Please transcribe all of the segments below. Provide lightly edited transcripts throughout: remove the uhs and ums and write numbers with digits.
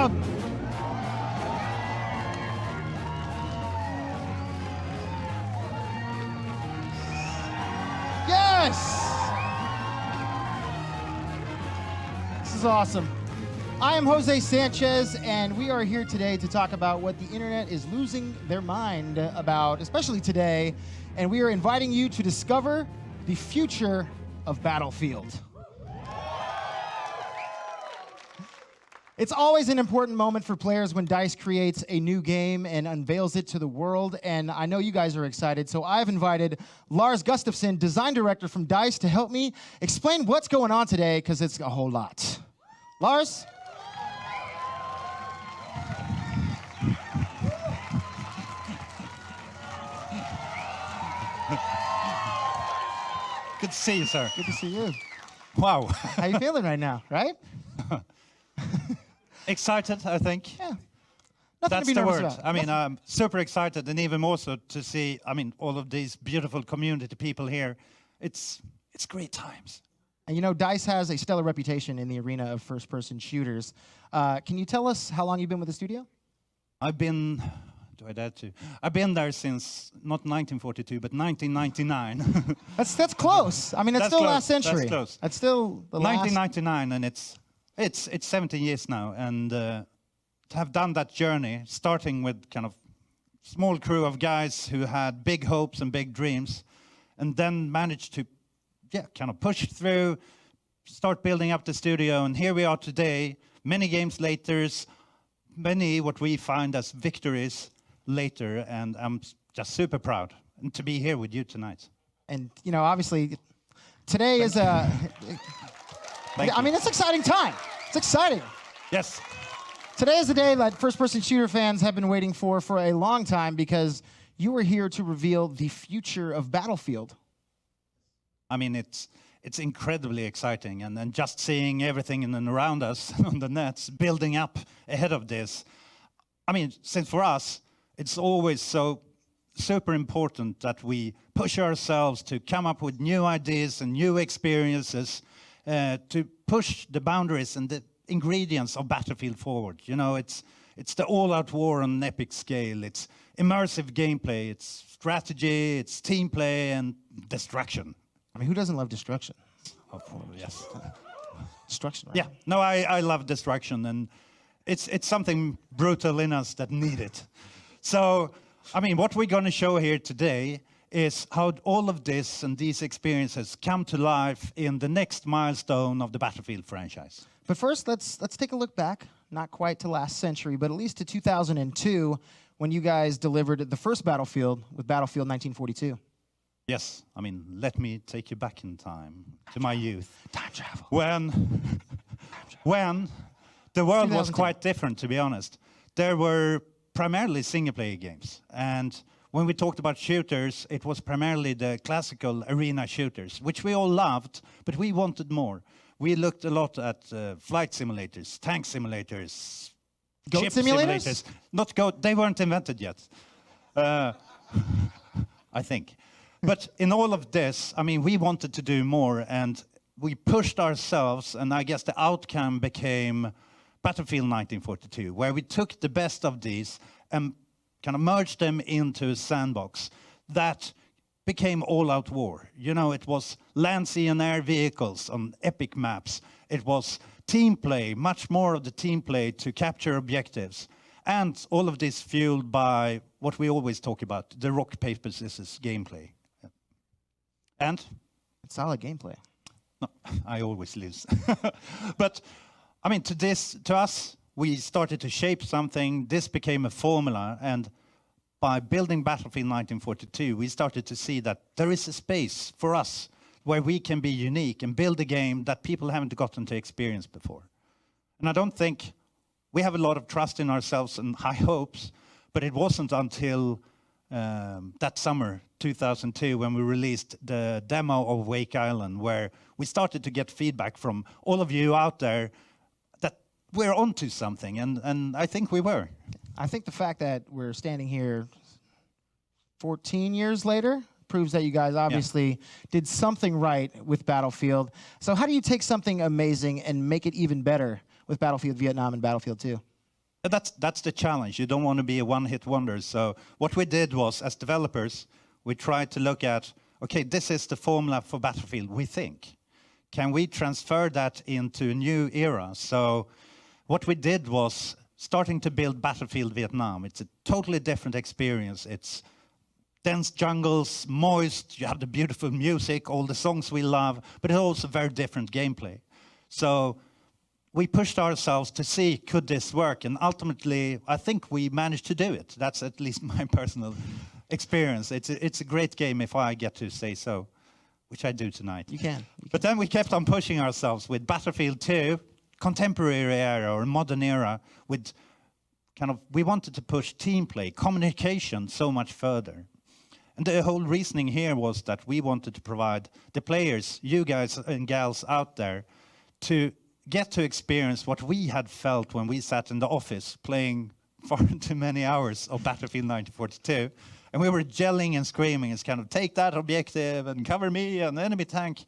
crowd. Yes! This is awesome. I am Jose Sanchez, and we are here today to talk about what the internet is losing their mind about, especially today. And we are inviting you to discover the future of Battlefield. It's always an important moment for players when DICE creates a new game and unveils it to the world, and I know you guys are excited, so I've invited Lars Gustafsson, design director from DICE, to help me explain what's going on today, because it's a whole lot. Lars? Good to see you, sir. Good to see you. Wow. How you feeling right now, right? Excited, I think. Yeah. Nothing That's to be the nervous word. about. I mean, I'm super excited, and even more so to see, all of these beautiful community people here. It's great times. And you know, DICE has a stellar reputation in the arena of first-person shooters. Can you tell us how long you've been with the studio? I've been, do I dare to? I've been there since, not 1942, but 1999. That's close. I mean, it's That's still close. last century. That's close. That's still the last. 1999, and it's 17 years now, and to have done that journey, starting with kind of small crew of guys who had big hopes and big dreams, and then managed to, kind of push through, start building up the studio, and here we are today, many games later, many what we find as victories later, and I'm just super proud and to be here with you tonight. And you know, obviously, today is a. I mean, it's an exciting time. It's exciting. Yes. Today is the day that first-person shooter fans have been waiting for a long time, because you are here to reveal the future of Battlefield. I mean, it's incredibly exciting, and then just seeing everything in and around us on the nets building up ahead of this. I mean, since for us, it's always so super important that we push ourselves to come up with new ideas and new experiences, to push the boundaries and the ingredients of Battlefield forward. You know, it's the all-out war on an epic scale. It's immersive gameplay. It's strategy. It's team play and destruction. I mean, who doesn't love destruction? Oh, yes. Destruction, right? Yeah. No, I love destruction, and it's something brutal in us that need it. So, I mean, what we're going to show here today is how all of this and these experiences come to life in the next milestone of the Battlefield franchise. But first, let's take a look back, not quite to last century, but at least to 2002, when you guys delivered the first Battlefield with Battlefield 1942. Yes, I mean, let me take you back in time to my youth. Time travel. When the world was 2002. quite different, to be honest. There were primarily single-player games, and when we talked about shooters, it was primarily the classical arena shooters, which we all loved, but we wanted more. We looked a lot at flight simulators, tank simulators, Goat ship simulators? Not goat, they weren't invented yet, I think. But in all of this, I mean, we wanted to do more, and we pushed ourselves, and I guess the outcome became Battlefield 1942, where we took the best of these and kind of merged them into a sandbox that became all-out war. You know, it was land, sea, and air vehicles on epic maps. It was team play, much more of the team play to capture objectives. And all of this fueled by what we always talk about, the rock, paper, scissors gameplay. And? It's solid gameplay. No, I always lose. But, I mean, to us, we started to shape something. This became a formula, and by building Battlefield 1942, we started to see that there is a space for us where we can be unique and build a game that people haven't gotten to experience before. And I don't think we have a lot of trust in ourselves and high hopes, but it wasn't until that summer, 2002, when we released the demo of Wake Island, where we started to get feedback from all of you out there that we're onto something, and I think we were. I think the fact that we're standing here 14 years later proves that you guys obviously did something right with Battlefield. So how do you take something amazing and make it even better with Battlefield Vietnam and Battlefield 2? That's the challenge. You don't want to be a one-hit wonder. So what we did was, as developers, we tried to look at, okay, this is the formula for Battlefield, we think. Can we transfer that into a new era? So what we did was starting to build Battlefield Vietnam. It's a totally different experience. It's dense jungles, moist, you have the beautiful music, all the songs we love, but it's also very different gameplay. So we pushed ourselves to see, could this work? And ultimately, I think we managed to do it. That's at least my personal experience. It's a great game, if I get to say so, which I do tonight. You can. But then we kept on pushing ourselves with Battlefield 2, contemporary era or modern era, with we wanted to push team play, communication so much further. And the whole reasoning here was that we wanted to provide the players, you guys and gals out there, to get to experience what we had felt when we sat in the office playing far too many hours of Battlefield 1942. And we were yelling and screaming. It's take that objective and cover me and enemy tank.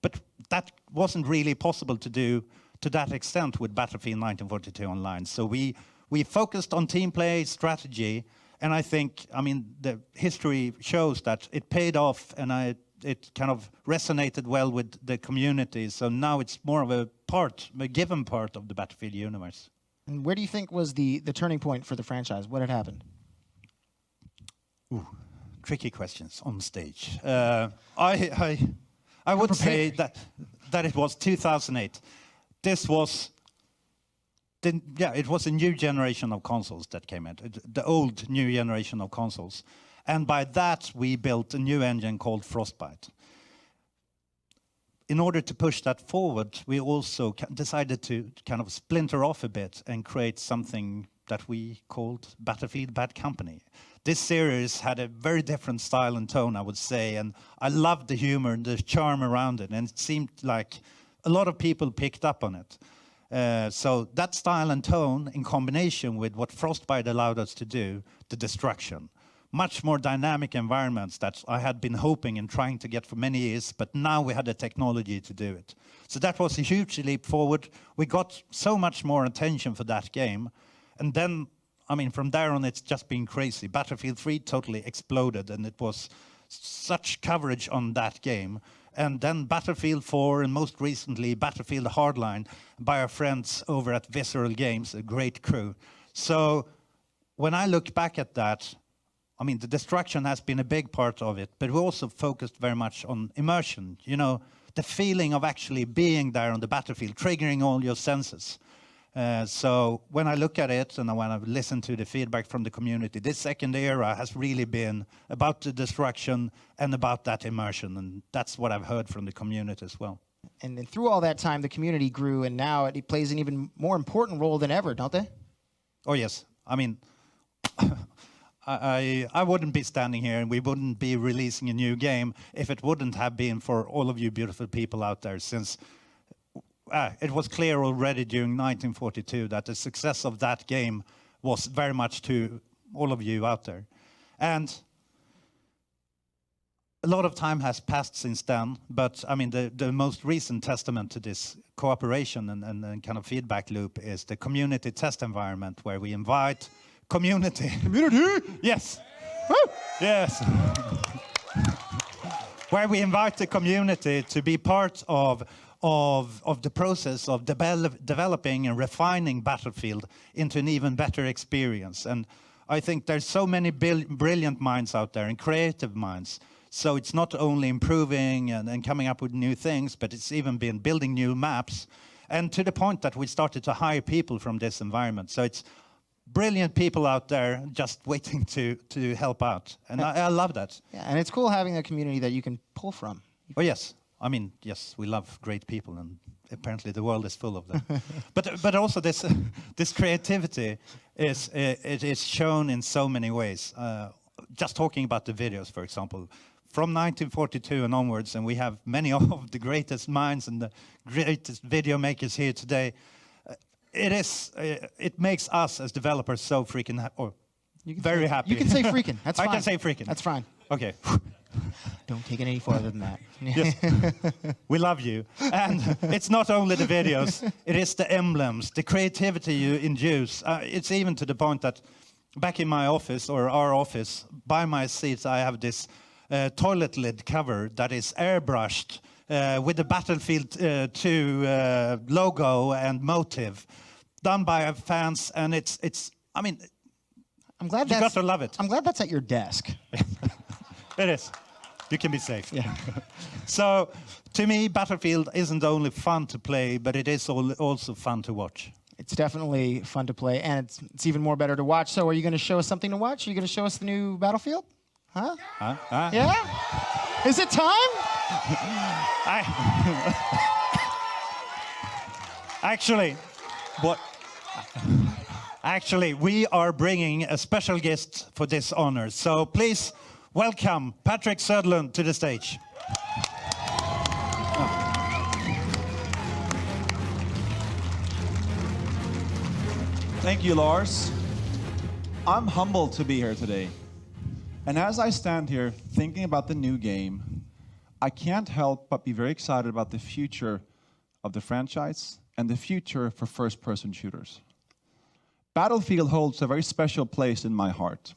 But that wasn't really possible to do to that extent with Battlefield 1942 Online. So we focused on team play, strategy, and I think, the history shows that it paid off, and it resonated well with the community. So now it's more of a given part of the Battlefield universe. And where do you think was the turning point for the franchise? What had happened? Ooh, tricky questions on stage. I would say that it was 2008. This was it was a new generation of consoles that came in, the old new generation of consoles. And by that, we built a new engine called Frostbite. In order to push that forward, we also decided to splinter off a bit and create something that we called Battlefield Bad Company. This series had a very different style and tone, I would say, and I loved the humor and the charm around it, and it seemed like a lot of people picked up on it. So that style and tone, in combination with what Frostbite allowed us to do, the destruction, much more dynamic environments that I had been hoping and trying to get for many years, but now we had the technology to do it. So that was a huge leap forward. We got so much more attention for that game. And then, from there on, it's just been crazy. Battlefield 3 totally exploded, and it was such coverage on that game. And then Battlefield 4, and most recently Battlefield Hardline by our friends over at Visceral Games, a great crew. So when I look back at that, the destruction has been a big part of it, but we also focused very much on immersion. The feeling of actually being there on the battlefield, triggering all your senses. So when I look at it and when I've listened to the feedback from the community, this second era has really been about the destruction and about that immersion. And that's what I've heard from the community as well. And then through all that time, the community grew, and now it plays an even more important role than ever, don't they? Oh, yes. I wouldn't be standing here and we wouldn't be releasing a new game if it wouldn't have been for all of you beautiful people out there, since it was clear already during 1942 that the success of that game was very much to all of you out there. And a lot of time has passed since then, but the most recent testament to this cooperation and feedback loop is the community test environment, where we invite community. Yes. Woo! Yes. Where we invite the community to be part of the process of developing and refining Battlefield into an even better experience. And I think there's so many brilliant minds out there and creative minds. So it's not only improving and coming up with new things, but it's even been building new maps. And to the point that we started to hire people from this environment. So it's brilliant people out there just waiting to help out. And I love that. Yeah, and it's cool having a community that you can pull from. Oh, yes. Yes, we love great people, and apparently the world is full of them. but also this creativity is shown in so many ways. Just talking about the videos, for example, from 1942 and onwards, and we have many of the greatest minds and the greatest video makers here today. It makes us as developers so freaking very happy. You can say freaking. That's fine. I can say freaking. That's fine. Okay. Don't take it any farther than that. Yes, we love you. And it's not only the videos, it is the emblems, the creativity you induce. It's even to the point that back in my office, or our office, by my seats, I have this toilet lid cover that is airbrushed with the Battlefield 2 logo and motive, done by fans, and I mean, I'm glad you got to love it. I'm glad that's at your desk. It is. You can be safe. Yeah. So, to me, Battlefield isn't only fun to play, but it is also fun to watch. It's definitely fun to play, and it's even more better to watch. So are you going to show us something to watch? Are you going to show us the new Battlefield? Huh? Yeah? Is it time? Actually, we are bringing a special guest for this honor. So please welcome Patrick Söderlund to the stage. Thank you, Lars. I'm humbled to be here today. And as I stand here thinking about the new game, I can't help but be very excited about the future of the franchise and the future for first-person shooters. Battlefield holds a very special place in my heart.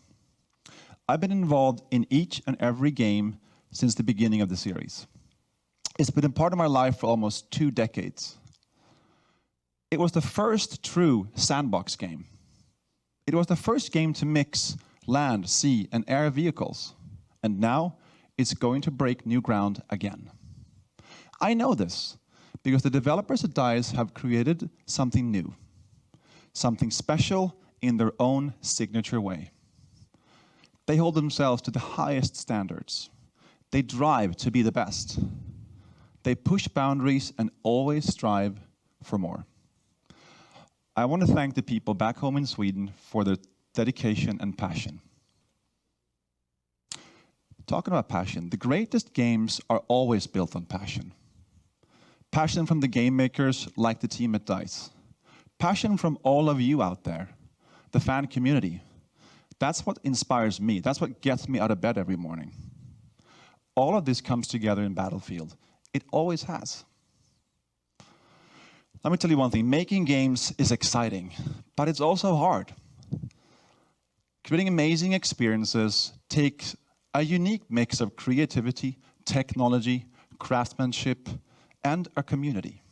I've been involved in each and every game since the beginning of the series. It's been a part of my life for almost 2 decades. It was the first true sandbox game. It was the first game to mix land, sea, and air vehicles. And now it's going to break new ground again. I know this because the developers at DICE have created something new, something special in their own signature way. They hold themselves to the highest standards. They drive to be the best. They push boundaries and always strive for more. I want to thank the people back home in Sweden for their dedication and passion. Talking about passion, the greatest games are always built on passion. Passion from the game makers like the team at DICE. Passion from all of you out there, the fan community. That's what inspires me. That's what gets me out of bed every morning. All of this comes together in Battlefield. It always has. Let me tell you one thing. Making games is exciting, but it's also hard. Creating amazing experiences takes a unique mix of creativity, technology, craftsmanship, and a community.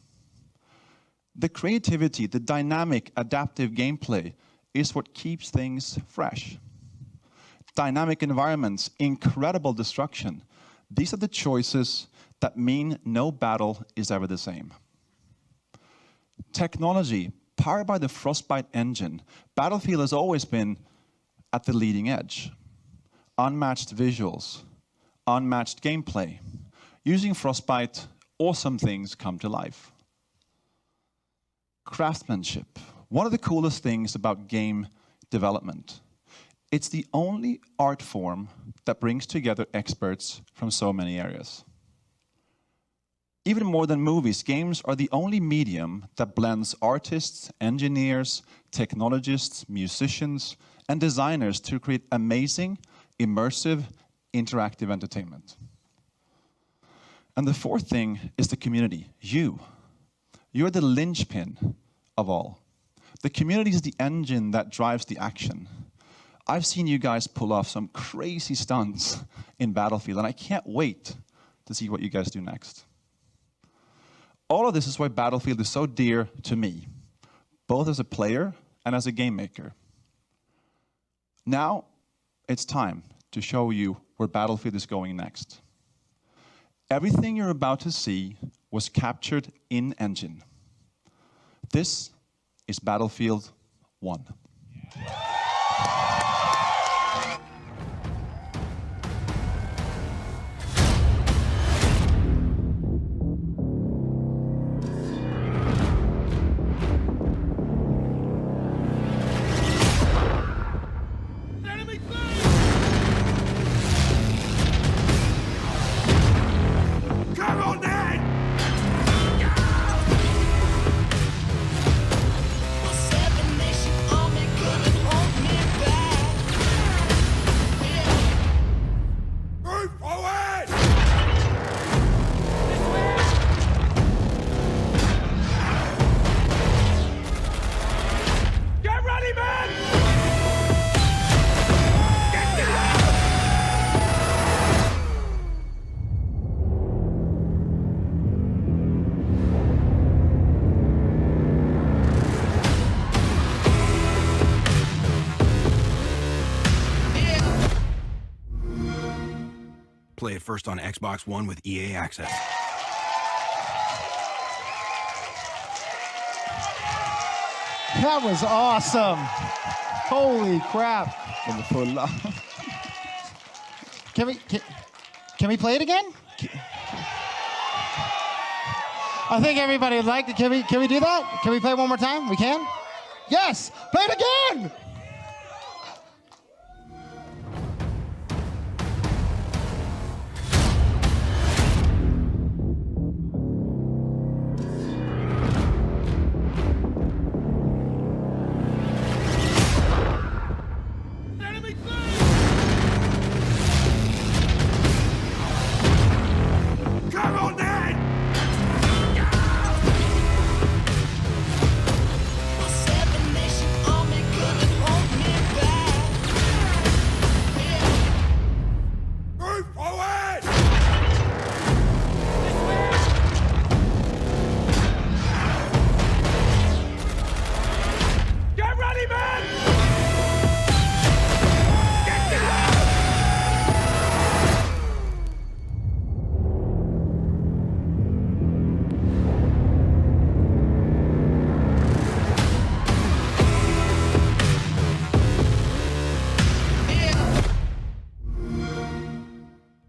The creativity, the dynamic, adaptive gameplay is what keeps things fresh. Dynamic environments, incredible destruction. These are the choices that mean no battle is ever the same. Technology, powered by the Frostbite engine, Battlefield has always been at the leading edge. Unmatched visuals, unmatched gameplay. Using Frostbite, awesome things come to life. Craftsmanship, one of the coolest things about game development. It's the only art form that brings together experts from so many areas. Even more than movies, games are the only medium that blends artists, engineers, technologists, musicians, and designers to create amazing, immersive, interactive entertainment. And the fourth thing is the community, you. You're the linchpin of all. The community is the engine that drives the action. I've seen you guys pull off some crazy stunts in Battlefield, and I can't wait to see what you guys do next. All of this is why Battlefield is so dear to me, both as a player and as a game maker. Now, it's time to show you where Battlefield is going next. Everything you're about to see was captured in engine. This is Battlefield 1. Seven Nation Army. it first on Xbox One with EA Access. That was awesome. Holy crap. Can we play it again? I think everybody would like it. Can we do that? Can we play it one more time? We can? Yes! Play it again!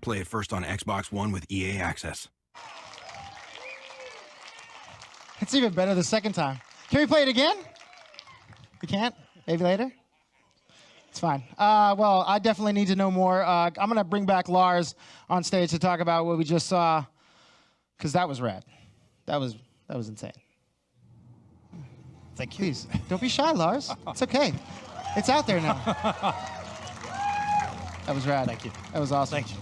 Play it first on Xbox One with EA Access. It's even better the second time. Can we play it again? We can't? Maybe later? It's fine. Well, I definitely need to know more. I'm going to bring back Lars on stage to talk about what we just saw, because that was rad. That was insane. Thank you. Please, don't be shy, Lars. It's okay. It's out there now. That was rad. Thank you. That was awesome. Thank you.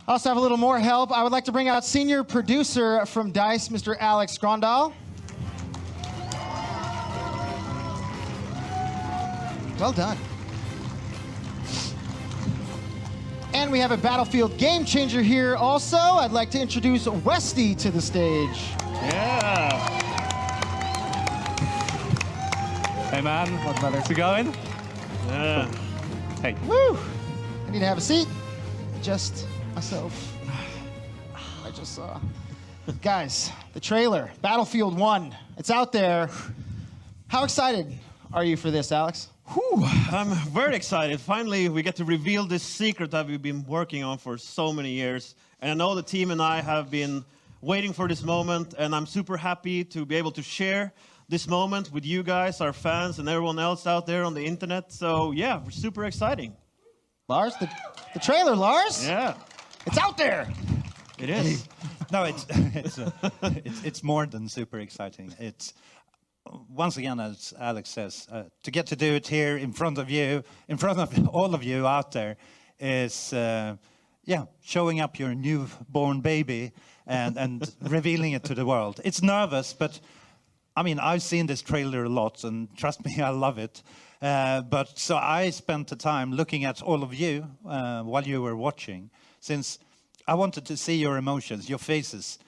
I also have a little more help. I would like to bring out senior producer from DICE, Mr. Alex Grondal. Well done. And we have a Battlefield game changer here also. I'd like to introduce Westy to the stage. Yeah. Hey man, how's it going? Yeah. Hey. Woo! I need to have a seat. Just myself. I just saw. Guys, the trailer, Battlefield 1. It's out there. How excited are you for this, Alex? Whew, I'm very excited. Finally, we get to reveal this secret that we've been working on for so many years. And I know the team and I have been waiting for this moment, and I'm super happy to be able to share this moment with you guys, our fans, and everyone else out there on the internet. So yeah, we're super exciting. Lars, the trailer, Lars? Yeah. It's out there. It is. No, it's more than super exciting. It's once again, as Alex says, to get to do it here in front of you, in front of all of you out there, is showing up your newborn baby and revealing it to the world. It's nervous, but I mean, I've seen this trailer a lot, and trust me, I love it. But so I spent the time looking at all of you while you were watching, since I wanted to see your emotions, your faces.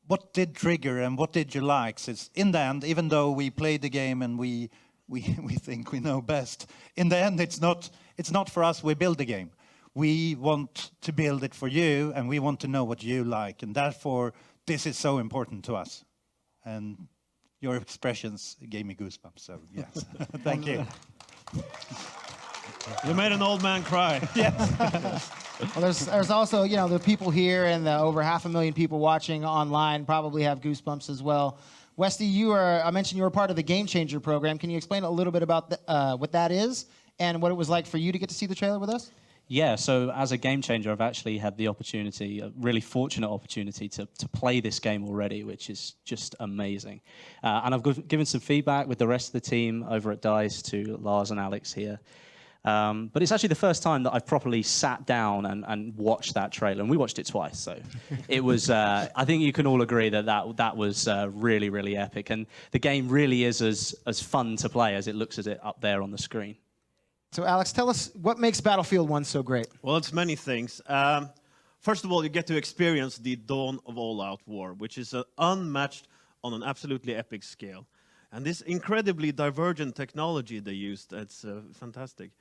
What did trigger and what did you like? Since in the end, even though we played the game and we think we know best, in the end, it's not for us. We build the game. We want to build it for you, and we want to know what you like, and therefore this is so important to us. And your expressions gave me goosebumps. So yes, thank you. You made an old man cry. Yes. Well, there's also, you know, the people here and the over 500,000 people watching online probably have goosebumps as well. Westy, I mentioned you were part of the Game Changer program. Can you explain a little bit about what that is and what it was like for you to get to see the trailer with us? Yeah, so as a game changer, I've actually had the opportunity, a really fortunate opportunity to play this game already, which is just amazing. And I've given some feedback with the rest of the team over at DICE to Lars and Alex here. But it's actually the first time that I've properly sat down and watched that trailer, and we watched it twice. So it was, I think you can all agree that was really, really epic. And the game really is as fun to play as it looks at it up there on the screen. So Alex, tell us what makes Battlefield 1 so great. Well, it's many things. First of all, you get to experience the dawn of all-out war, which is unmatched on an absolutely epic scale. And this incredibly divergent technology they used, it's fantastic.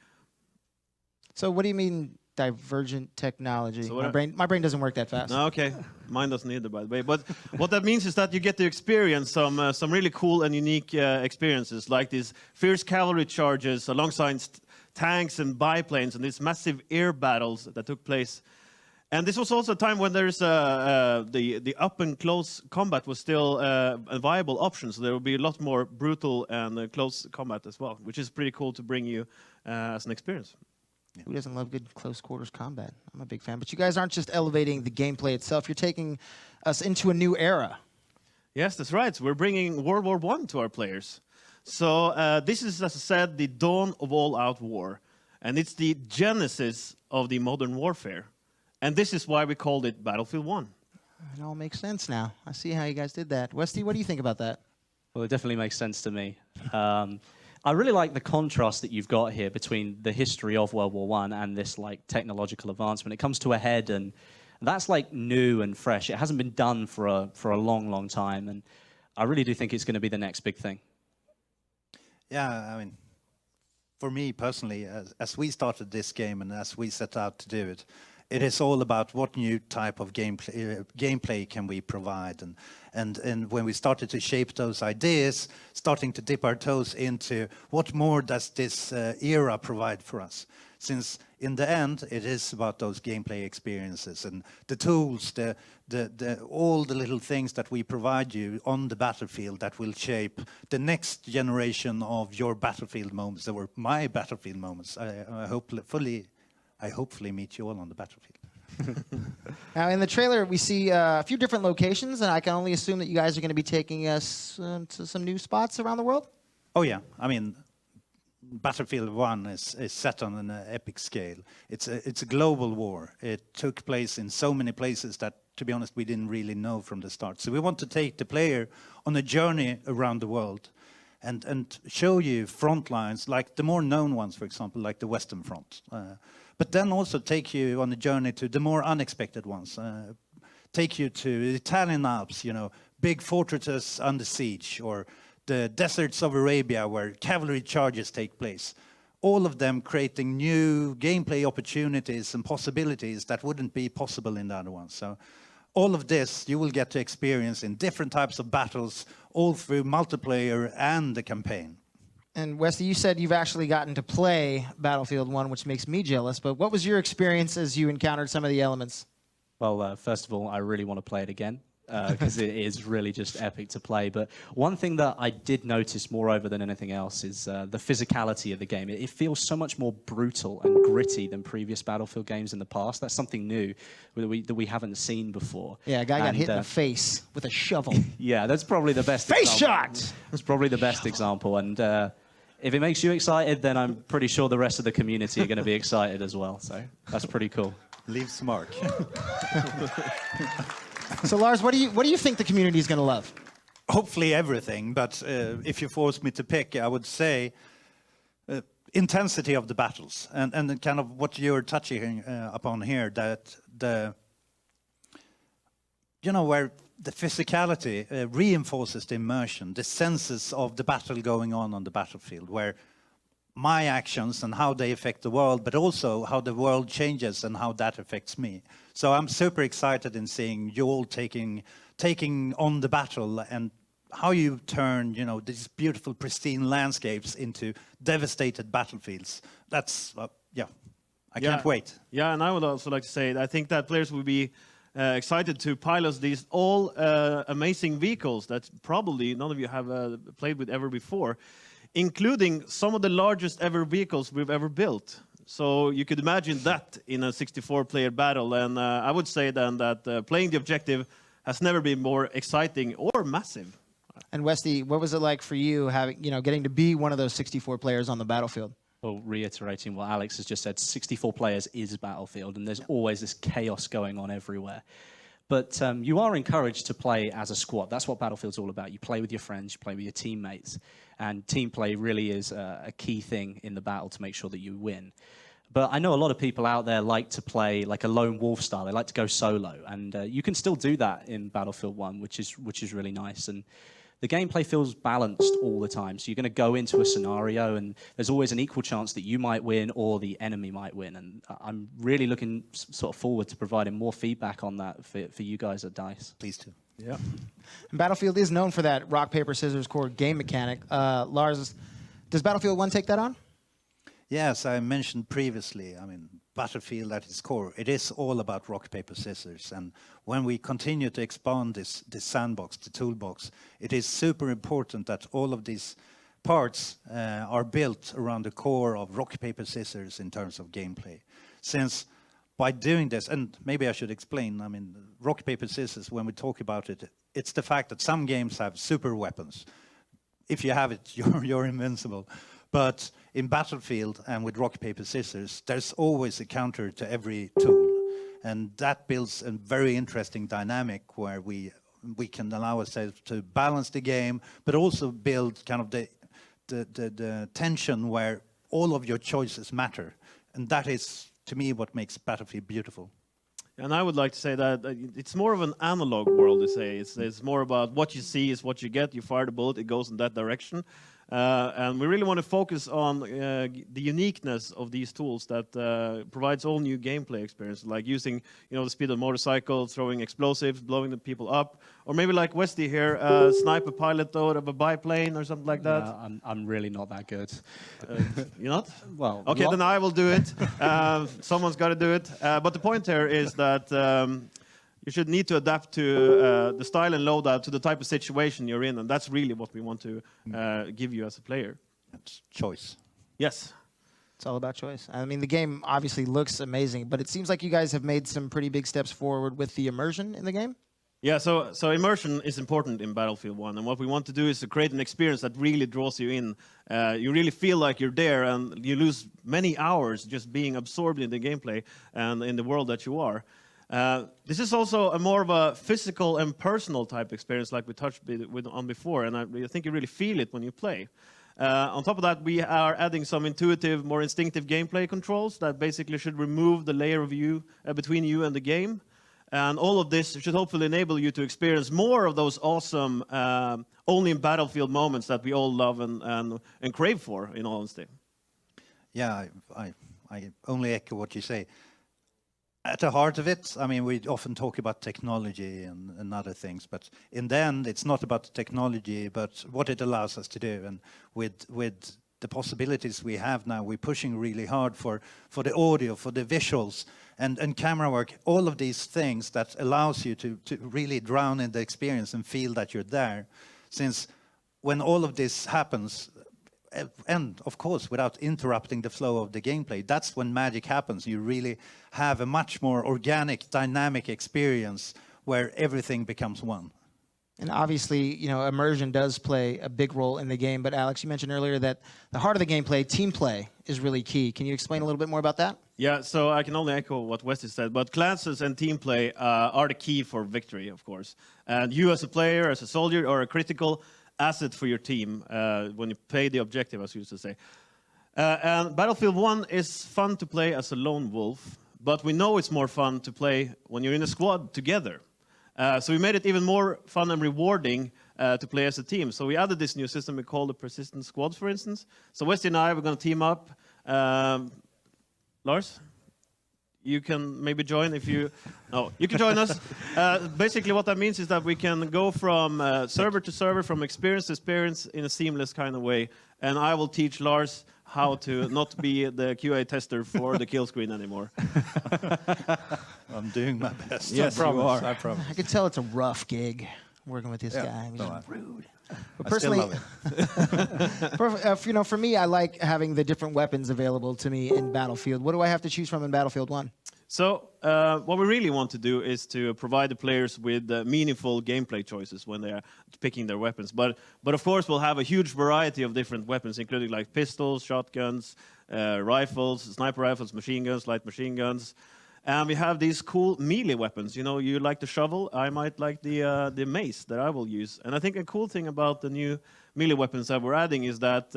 So what do you mean divergent technology. So My brain doesn't work that fast. No, okay, mine doesn't either, by the way. But what that means is that you get to experience some really cool and unique experiences, like these fierce cavalry charges alongside tanks and biplanes, and these massive air battles that took place. And this was also a time when there's the up and close combat was still a viable option. So there will be a lot more brutal and close combat as well, which is pretty cool to bring you as an experience. Who doesn't love good close quarters combat? I'm a big fan. But you guys aren't just elevating the gameplay itself. You're taking us into a new era. Yes, that's right. So we're bringing World War I to our players. So this is, as I said, the dawn of all-out war. And it's the genesis of the modern warfare. And this is why we called it Battlefield 1. It all makes sense now. I see how you guys did that. Westy, what do you think about that? Well, it definitely makes sense to me. I really like the contrast that you've got here between the history of World War I and this like technological advancement. It comes to a head, and that's like new and fresh. It hasn't been done for a long, long time, and I really do think it's going to be the next big thing. Yeah, I mean, for me personally, as we started this game and as we set out to do it, it is all about what new type of gameplay can we provide, and when we started to shape those ideas, starting to dip our toes into what more does this era provide for us. Since in the end, it is about those gameplay experiences and the tools, all the little things that we provide you on the battlefield that will shape the next generation of your battlefield moments, or my battlefield moments. I hopefully meet you all on the battlefield. Now, in the trailer, we see a few different locations, and I can only assume that you guys are going to be taking us to some new spots around the world? Oh, yeah. I mean, Battlefield 1 is set on an epic scale. It's a global war. It took place in so many places that, to be honest, we didn't really know from the start. So we want to take the player on a journey around the world and show you front lines, like the more known ones, for example, like the Western Front. But then also take you on a journey to the more unexpected ones. Take you to the Italian Alps, you know, big fortresses under siege, or the deserts of Arabia where cavalry charges take place. All of them creating new gameplay opportunities and possibilities that wouldn't be possible in the other ones. So all of this you will get to experience in different types of battles, all through multiplayer and the campaign. And Westy, you said you've actually gotten to play Battlefield 1, which makes me jealous, but what was your experience as you encountered some of the elements? Well, first of all, I really want to play it again, because it is really just epic to play. But one thing that I did notice moreover than anything else is the physicality of the game. It feels so much more brutal and gritty than previous Battlefield games in the past. That's something new that we haven't seen before. Yeah, a guy got hit in the face with a shovel. Yeah, that's probably the best face example. shot! That's probably the best example. And if it makes you excited, then I'm pretty sure the rest of the community are going to be excited as well. So that's pretty cool. Leaves mark. So Lars, what do you think the community is going to love? Hopefully everything, but if you force me to pick, I would say intensity of the battles and kind of what you're touching upon here, that where the physicality reinforces the immersion, the senses of the battle going on the battlefield, where my actions and how they affect the world, but also how the world changes and how that affects me. So I'm super excited in seeing you all taking on the battle and how you turn, these beautiful, pristine landscapes into devastated battlefields. That's, I can't wait. Yeah, and I would also like to say, I think that players will be excited to pilot these all amazing vehicles that probably none of you have played with ever before, including some of the largest ever vehicles we've ever built. So you could imagine that in a 64-player battle. And I would say then that playing the objective has never been more exciting or massive. And Westy, what was it like for you getting to be one of those 64 players on the battlefield? Well, reiterating what Alex has just said, 64 players is Battlefield, and there's always this chaos going on everywhere. But you are encouraged to play as a squad. That's what Battlefield's all about. You play with your friends, you play with your teammates, and team play really is a key thing in the battle to make sure that you win. But I know a lot of people out there like to play like a lone wolf style. They like to go solo, and you can still do that in Battlefield 1, which is really nice. And the gameplay feels balanced all the time. So you're going to go into a scenario and there's always an equal chance that you might win or the enemy might win. And I'm really looking sort of forward to providing more feedback on that for you guys at DICE. Please do. Yeah. Battlefield is known for that rock, paper, scissors core game mechanic. Lars, does Battlefield 1 take that on? Yes, I mentioned previously, I mean, Battlefield at its core, it is all about rock, paper, scissors. And when we continue to expand this sandbox, the toolbox, it is super important that all of these parts are built around the core of rock, paper, scissors in terms of gameplay. Since by doing this, and maybe I should explain, I mean, rock, paper, scissors, when we talk about it, it's the fact that some games have super weapons. If you have it, you're invincible. But in Battlefield and with rock, paper, scissors, there's always a counter to every tool. And that builds a very interesting dynamic where we can allow ourselves to balance the game, but also build kind of the tension where all of your choices matter. And that is, to me, what makes Battlefield beautiful. And I would like to say that it's more of an analog world, to say. It's more about what you see is what you get. You fire the bullet, it goes in that direction. And we really want to focus on the uniqueness of these tools that provides all new gameplay experiences, like using, the speed of a motorcycle, throwing explosives, blowing the people up, or maybe like Westy here, snipe a pilot out of a biplane or something like that. I'm really not that good. You're not? Well, okay, then I will do it. Someone's got to do it. But the point here is that you should need to adapt to the style and loadout to the type of situation you're in, and that's really what we want to give you as a player. It's choice. Yes. It's all about choice. I mean, the game obviously looks amazing, but it seems like you guys have made some pretty big steps forward with the immersion in the game. Yeah, so immersion is important in Battlefield 1, and what we want to do is to create an experience that really draws you in. You really feel like you're there, and you lose many hours just being absorbed in the gameplay and in the world that you are. This is also a more of a physical and personal type experience like we touched on before, and I think you really feel it when you play. On top of that, we are adding some intuitive, more instinctive gameplay controls that basically should remove the layer of you between you and the game. And all of this should hopefully enable you to experience more of those awesome, only in Battlefield moments that we all love and crave for, in all honesty. Yeah, I only echo what you say. At the heart of it, I mean, we often talk about technology and other things, but in the end, it's not about the technology, but what it allows us to do. And with the possibilities we have now, we're pushing really hard for the audio, for the visuals, and camera work, all of these things that allows you to really drown in the experience and feel that you're there. Since when all of this happens, and of course, without interrupting the flow of the gameplay, that's when magic happens. You really have a much more organic, dynamic experience where everything becomes one. And obviously, immersion does play a big role in the game. But Alex, you mentioned earlier that the heart of the gameplay, team play, is really key. Can you explain a little bit more about that? Yeah, so I can only echo what Westy said, but classes and team play are the key for victory, of course. And you as a player, as a soldier, are a critical asset for your team when you play the objective, as you used to say. And Battlefield 1 is fun to play as a lone wolf, but we know it's more fun to play when you're in a squad together. So we made it even more fun and rewarding to play as a team. So we added this new system we call the persistent squads, for instance. So Westy and I, we're going to team up. Lars? You can maybe join if you... No, you can join us. Basically, what that means is that we can go from server to server, from experience to experience in a seamless kind of way. And I will teach Lars how to not be the QA tester for the kill screen anymore. I'm doing my best. Yes, I promise, you are. I promise. I can tell it's a rough gig working with this guy. He's rude. But I still personally, love it. for me, I like having the different weapons available to me in Battlefield. What do I have to choose from in Battlefield 1? So what we really want to do is to provide the players with meaningful gameplay choices when they are picking their weapons. But of course, we'll have a huge variety of different weapons, including like pistols, shotguns, rifles, sniper rifles, machine guns, light machine guns. And we have these cool melee weapons. You like the shovel, I might like the mace that I will use. And I think a cool thing about the new melee weapons that we're adding is that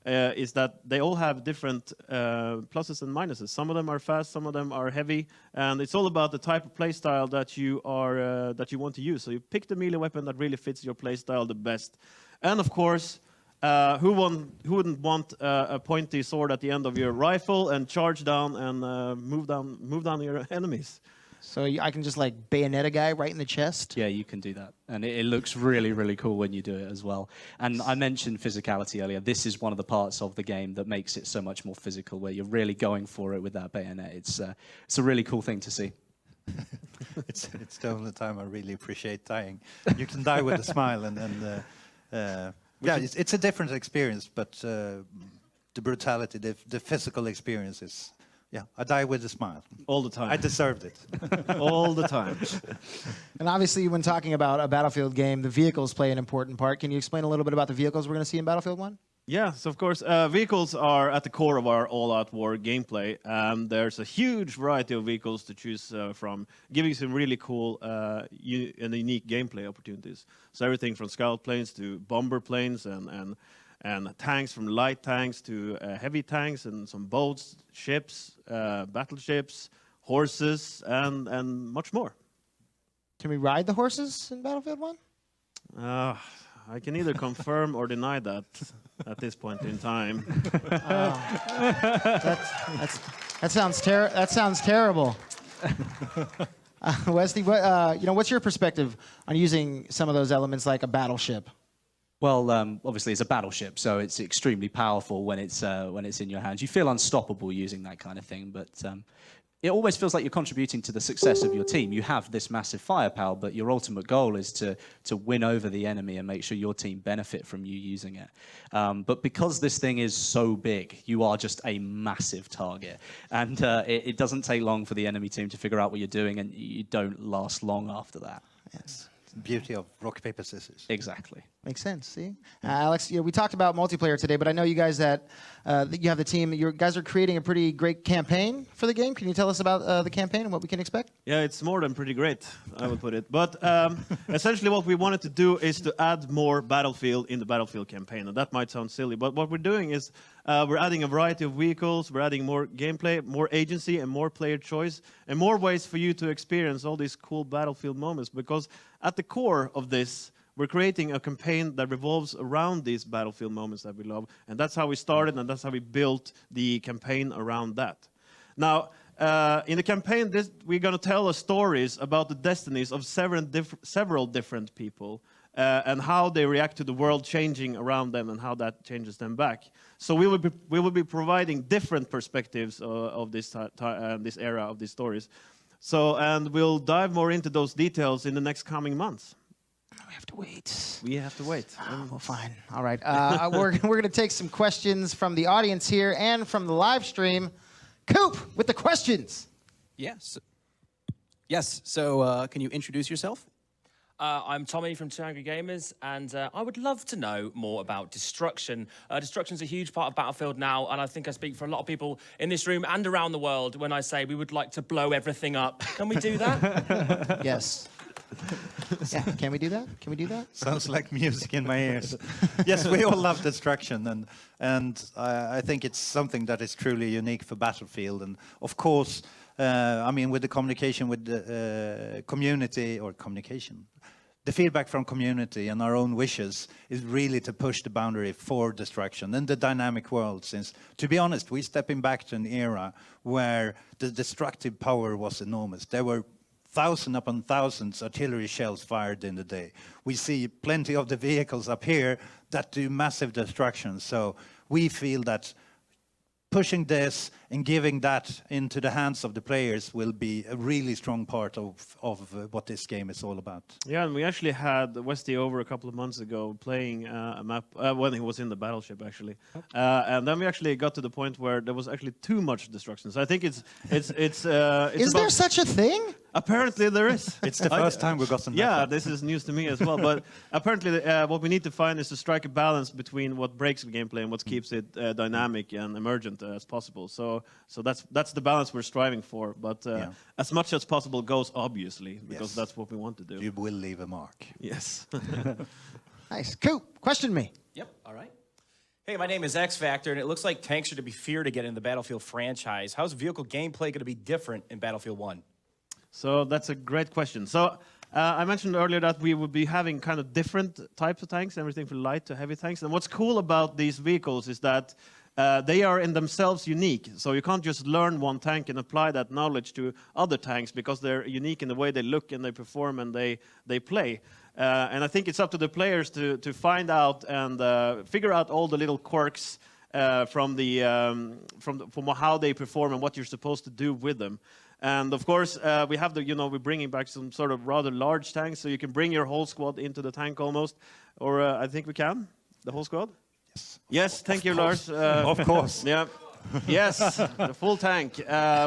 is that they all have different pluses and minuses. Some of them are fast, some of them are heavy, and it's all about the type of playstyle that you are that you want to use. So you pick the melee weapon that really fits your playstyle the best. And of course, who wouldn't want a pointy sword at the end of your rifle and charge down and move down your enemies? So I can just like bayonet a guy right in the chest? Yeah, you can do that. And it looks really, really cool when you do it as well. And I mentioned physicality earlier. This is one of the parts of the game that makes it so much more physical, where you're really going for it with that bayonet. It's a really cool thing to see. It's the only time I really appreciate dying. You can die with a smile, and yeah, it's a different experience, but the brutality, the physical experience is, yeah, I die with a smile. All the time. I deserved it. All the time. And obviously, when talking about a Battlefield game, the vehicles play an important part. Can you explain a little bit about the vehicles we're going to see in Battlefield 1? Yes, of course. Vehicles are at the core of our all-out war gameplay. There's a huge variety of vehicles to choose from, giving some really cool and unique gameplay opportunities. So everything from scout planes to bomber planes and tanks, from light tanks to heavy tanks, and some boats, ships, battleships, horses, and much more. Can we ride the horses in Battlefield 1? I can either confirm or deny that at this point in time. That sounds terrible. Wesley, what's your perspective on using some of those elements like a battleship? Well, obviously it's a battleship, so it's extremely powerful when it's in your hands. You feel unstoppable using that kind of thing, but it always feels like you're contributing to the success of your team. You have this massive firepower, but your ultimate goal is to win over the enemy and make sure your team benefit from you using it. But because this thing is so big, you are just a massive target. And it doesn't take long for the enemy team to figure out what you're doing, and you don't last long after that. Yes. Beauty of rock, paper, scissors. Exactly. Makes sense, see? Alex, we talked about multiplayer today, but I know you guys that you have the team. You guys are creating a pretty great campaign for the game. Can you tell us about the campaign and what we can expect? Yeah, it's more than pretty great, I would put it. But essentially what we wanted to do is to add more Battlefield in the Battlefield campaign. And that might sound silly, but what we're doing is we're adding a variety of vehicles, we're adding more gameplay, more agency, and more player choice, and more ways for you to experience all these cool Battlefield moments. Because at the core of this, we're creating a campaign that revolves around these Battlefield moments that we love. And that's how we started, and that's how we built the campaign around that. Now, in the campaign, we're going to tell stories about the destinies of several different people and how they react to the world changing around them and how that changes them back. So we will be providing different perspectives of this era of these stories. So, and we'll dive more into those details in the next coming months. We have to wait. We have to wait. Well, fine. All right. We're going to take some questions from the audience here and from the live stream. Coop, with the questions. Yes. Yes. So can you introduce yourself? I'm Tommy from Two Angry Gamers, and I would love to know more about destruction. Destruction's a huge part of Battlefield now, and I think I speak for a lot of people in this room and around the world when I say we would like to blow everything up. Can we do that? Yes. Yeah, can we do that? Can we do that? Sounds like music in my ears. Yes, we all love destruction, and I think it's something that is truly unique for Battlefield. And of course, I mean, with the communication with the community, or communication, the feedback from community and our own wishes is really to push the boundary for destruction in the dynamic world. Since, to be honest, we're stepping back to an era where the destructive power was enormous. There were thousands upon thousands artillery shells fired in the day. We see plenty of the vehicles up here that do massive destruction. So we feel that pushing this and giving that into the hands of the players will be a really strong part of what this game is all about. Yeah, and we actually had Westy over a couple of months ago playing a map when he was in the battleship, actually. And then we actually got to the point where there was actually too much destruction. So I think it's Is there such a thing? Apparently there is. It's the first time we've gotten that. Yeah, this is news to me as well. But apparently what we need to find is to strike a balance between what breaks the gameplay and what keeps it dynamic and emergent as possible. So that's the balance we're striving for. But as much as possible goes, obviously, because that's what we want to do. You will leave a mark. Yes. Nice. Coop, question me. Yep. All right. Hey, my name is X Factor, and it looks like tanks are to be feared again in the Battlefield franchise. How's vehicle gameplay going to be different in Battlefield 1? So that's a great question. So I mentioned earlier that we would be having kind of different types of tanks, everything from light to heavy tanks. And what's cool about these vehicles is that they are in themselves unique. So you can't just learn one tank and apply that knowledge to other tanks because they're unique in the way they look and they perform and they play. And I think it's up to the players to find out and figure out all the little quirks from how they perform and what you're supposed to do with them. And of course, we have we're bringing back some sort of rather large tanks, so you can bring your whole squad into the tank almost. Or I think we can, the whole squad? Yes. Yes, thank you, Lars. Of course. Yeah. Yes, the full tank,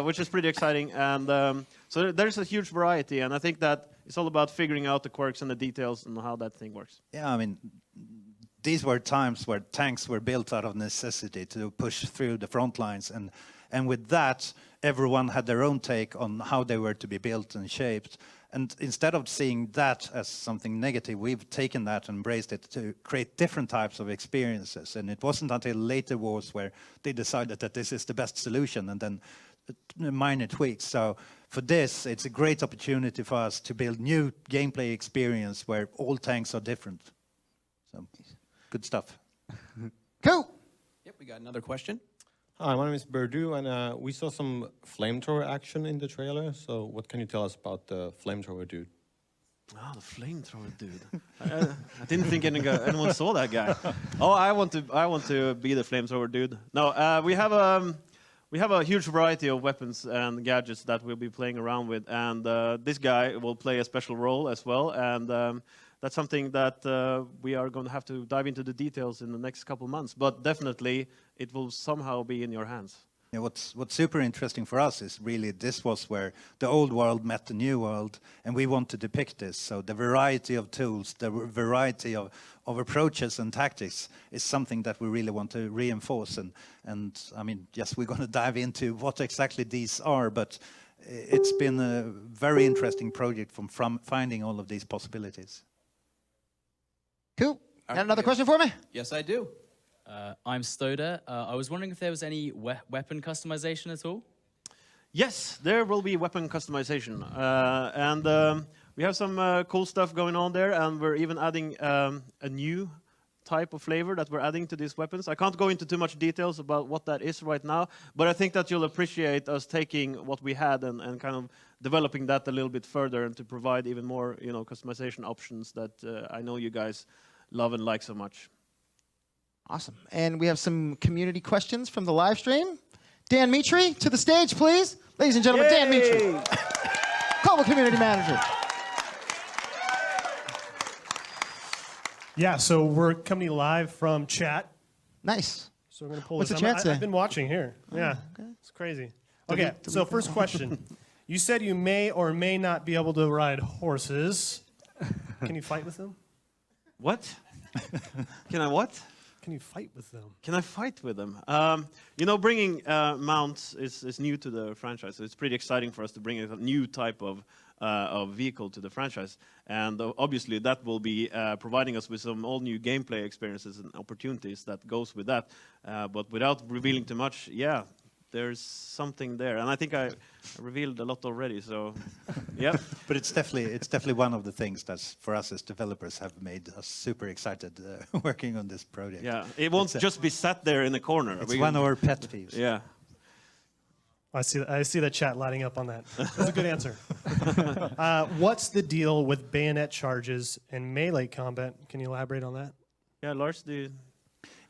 which is pretty exciting. And so there's a huge variety, and I think that it's all about figuring out the quirks and the details and how that thing works. Yeah, I mean, these were times where tanks were built out of necessity to push through the front lines, and with that, everyone had their own take on how they were to be built and shaped. And instead of seeing that as something negative, we've taken that and embraced it to create different types of experiences. And it wasn't until later wars where they decided that this is the best solution, and then minor tweaks. So for this, it's a great opportunity for us to build new gameplay experience where all tanks are different. So good stuff. Cool. Yep, we got another question. Hi, my name is Berdu, and we saw some flamethrower action in the trailer. So what can you tell us about the flamethrower dude? Oh, the flamethrower dude. I didn't think anyone saw that guy. Oh, I want to be the flamethrower dude. No, we have a huge variety of weapons and gadgets that we'll be playing around with, and this guy will play a special role as well. And that's something that we are going to have to dive into the details in the next couple of months. But definitely, it will somehow be in your hands. Yeah, what's super interesting for us is really this was where the old world met the new world, and we want to depict this. So the variety of tools, the variety of approaches and tactics is something that we really want to reinforce. And I mean, yes, we're going to dive into what exactly these are, but it's been a very interesting project from finding all of these possibilities. Cool. Got another question for me? Yes, I do. I'm Stoda. I was wondering if there was any weapon customization at all? Yes, there will be weapon customization. And we have some cool stuff going on there, and we're even adding a new type of flavor that we're adding to these weapons. I can't go into too much details about what that is right now, but I think that you'll appreciate us taking what we had and kind of developing that a little bit further and to provide even more, customization options that I know you guys love and like so much. Awesome. And we have some community questions from the live stream. Dan Mitri, to the stage, please. Ladies and gentlemen, Dan Mitri, Global Community Manager. Yeah, so we're coming live from chat. Nice. So we're going to pull What's this. the chat say? I've been watching here. Yeah, okay. It's crazy. Okay, so first question. You said you may or may not be able to ride horses. Can you fight with them? What? Can I what? Can you fight with them? Can I fight with them? Bringing mounts is new to the franchise. So it's pretty exciting for us to bring a new type of vehicle to the franchise. And obviously that will be providing us with some all new gameplay experiences and opportunities that goes with that. But without revealing too much, yeah, there's something there. And I think I revealed a lot already, so yeah. But it's definitely one of the things that for us as developers have made us super excited working on this project. Yeah, it won't just be sat there in the corner. It's one of our pet peeves. Yeah. I see the chat lighting up on that. That's a good answer. What's the deal with bayonet charges and melee combat? Can you elaborate on that? Yeah, Lars, do you?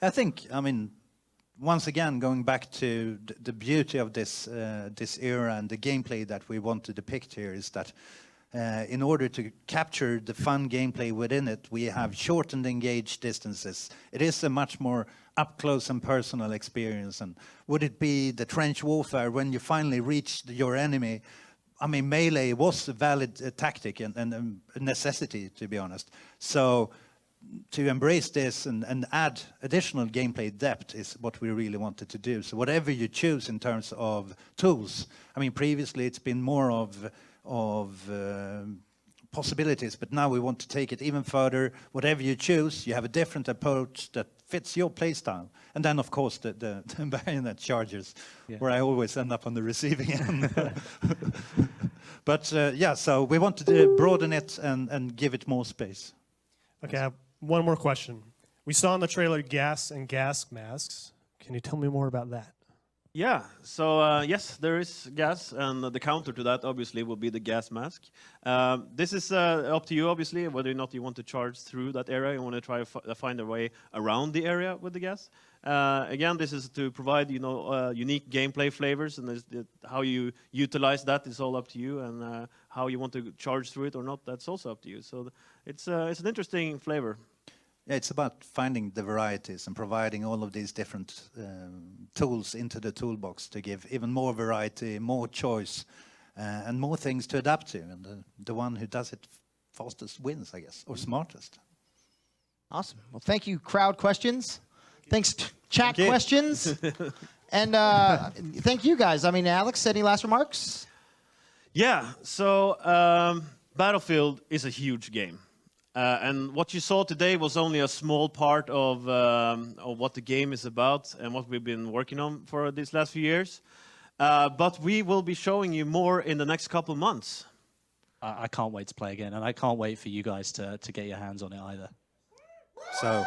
I mean, once again, going back to the beauty of this era and the gameplay that we want to depict here is that in order to capture the fun gameplay within it, we have shortened engaged distances. It is a much more up-close and personal experience. And would it be the trench warfare when you finally reached your enemy? I mean, melee was a valid tactic and a necessity, to be honest. So to embrace this and add additional gameplay depth is what we really wanted to do. So whatever you choose in terms of tools, I mean, previously it's been more of possibilities, but now we want to take it even further. Whatever you choose, you have a different approach that fits your play style. And then, of course, the bayonet charges, where I always end up on the receiving end. But yeah, so we wanted to broaden it and give it more space. Okay, I have one more question. We saw in the trailer gas and gas masks. Can you tell me more about that? Yeah, so yes, there is gas, and the counter to that obviously will be the gas mask. This is up to you, obviously, whether or not you want to charge through that area. You want to try to find a way around the area with the gas. Again, this is to provide, unique gameplay flavors, and how you utilize that is all up to you, and how you want to charge through it or not, that's also up to you. So it's an interesting flavor. Yeah, it's about finding the varieties and providing all of these different tools into the toolbox to give even more variety, more choice, and more things to adapt to. And the one who does it fastest wins, I guess, or smartest. Awesome. Well, thank you, crowd questions. Thanks, chat questions. And thank you, guys. I mean, Alex, any last remarks? Yeah, so Battlefield is a huge game. And what you saw today was only a small part of what the game is about and what we've been working on for these last few years. But we will be showing you more in the next couple of months. I can't wait to play again, and I can't wait for you guys to get your hands on it either. So,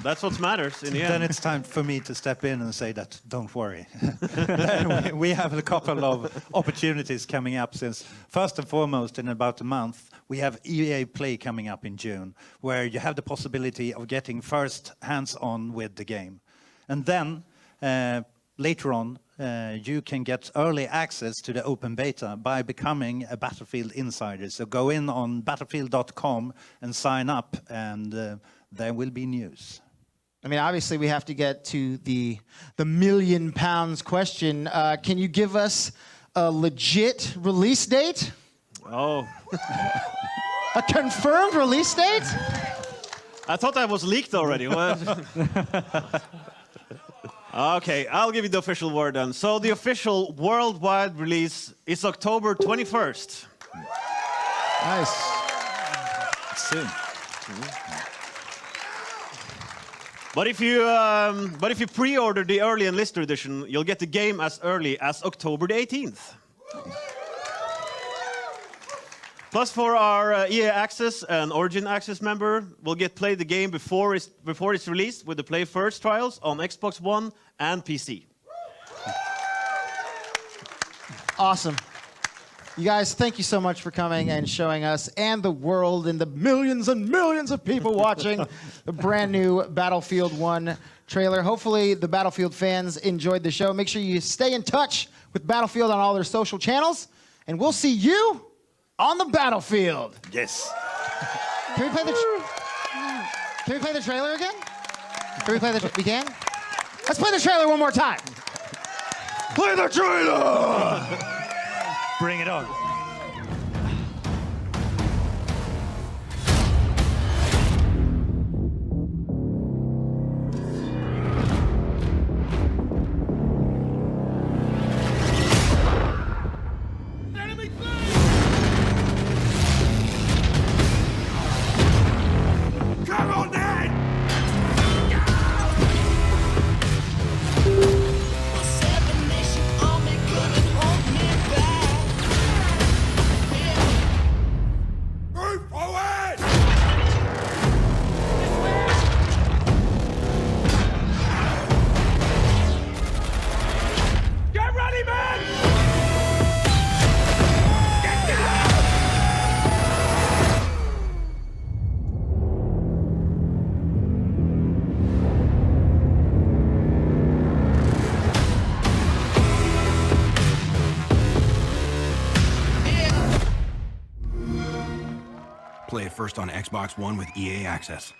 that's what matters in the end. Then it's time for me to step in and say that, don't worry. We have a couple of opportunities coming up, since first and foremost, in about a month, we have EA Play coming up in June, where you have the possibility of getting first hands-on with the game. And then, later on, you can get early access to the open beta by becoming a Battlefield insider. So go in on battlefield.com and sign up, and there will be news. I mean, obviously, we have to get to the £1 million question. Can you give us a legit release date? Oh. A confirmed release date? I thought that was leaked already. Okay, I'll give you the official word then. So the official worldwide release is October 21st. Nice. Soon. But if you pre-order the early enlister edition, you'll get the game as early as October the 18th. Plus, for our EA Access and Origin Access member, we'll get play the game before it's released with the Play First trials on Xbox One and PC. Awesome. You guys, thank you so much for coming and showing us and the world and the millions and millions of people watching the brand new Battlefield 1 trailer. Hopefully, the Battlefield fans enjoyed the show. Make sure you stay in touch with Battlefield on all their social channels, and we'll see you on the battlefield. Yes. Can we play the trailer again? Can we play the? We can. Let's play the trailer one more time. Play the trailer. Bring it on. Play it first on Xbox One with EA Access.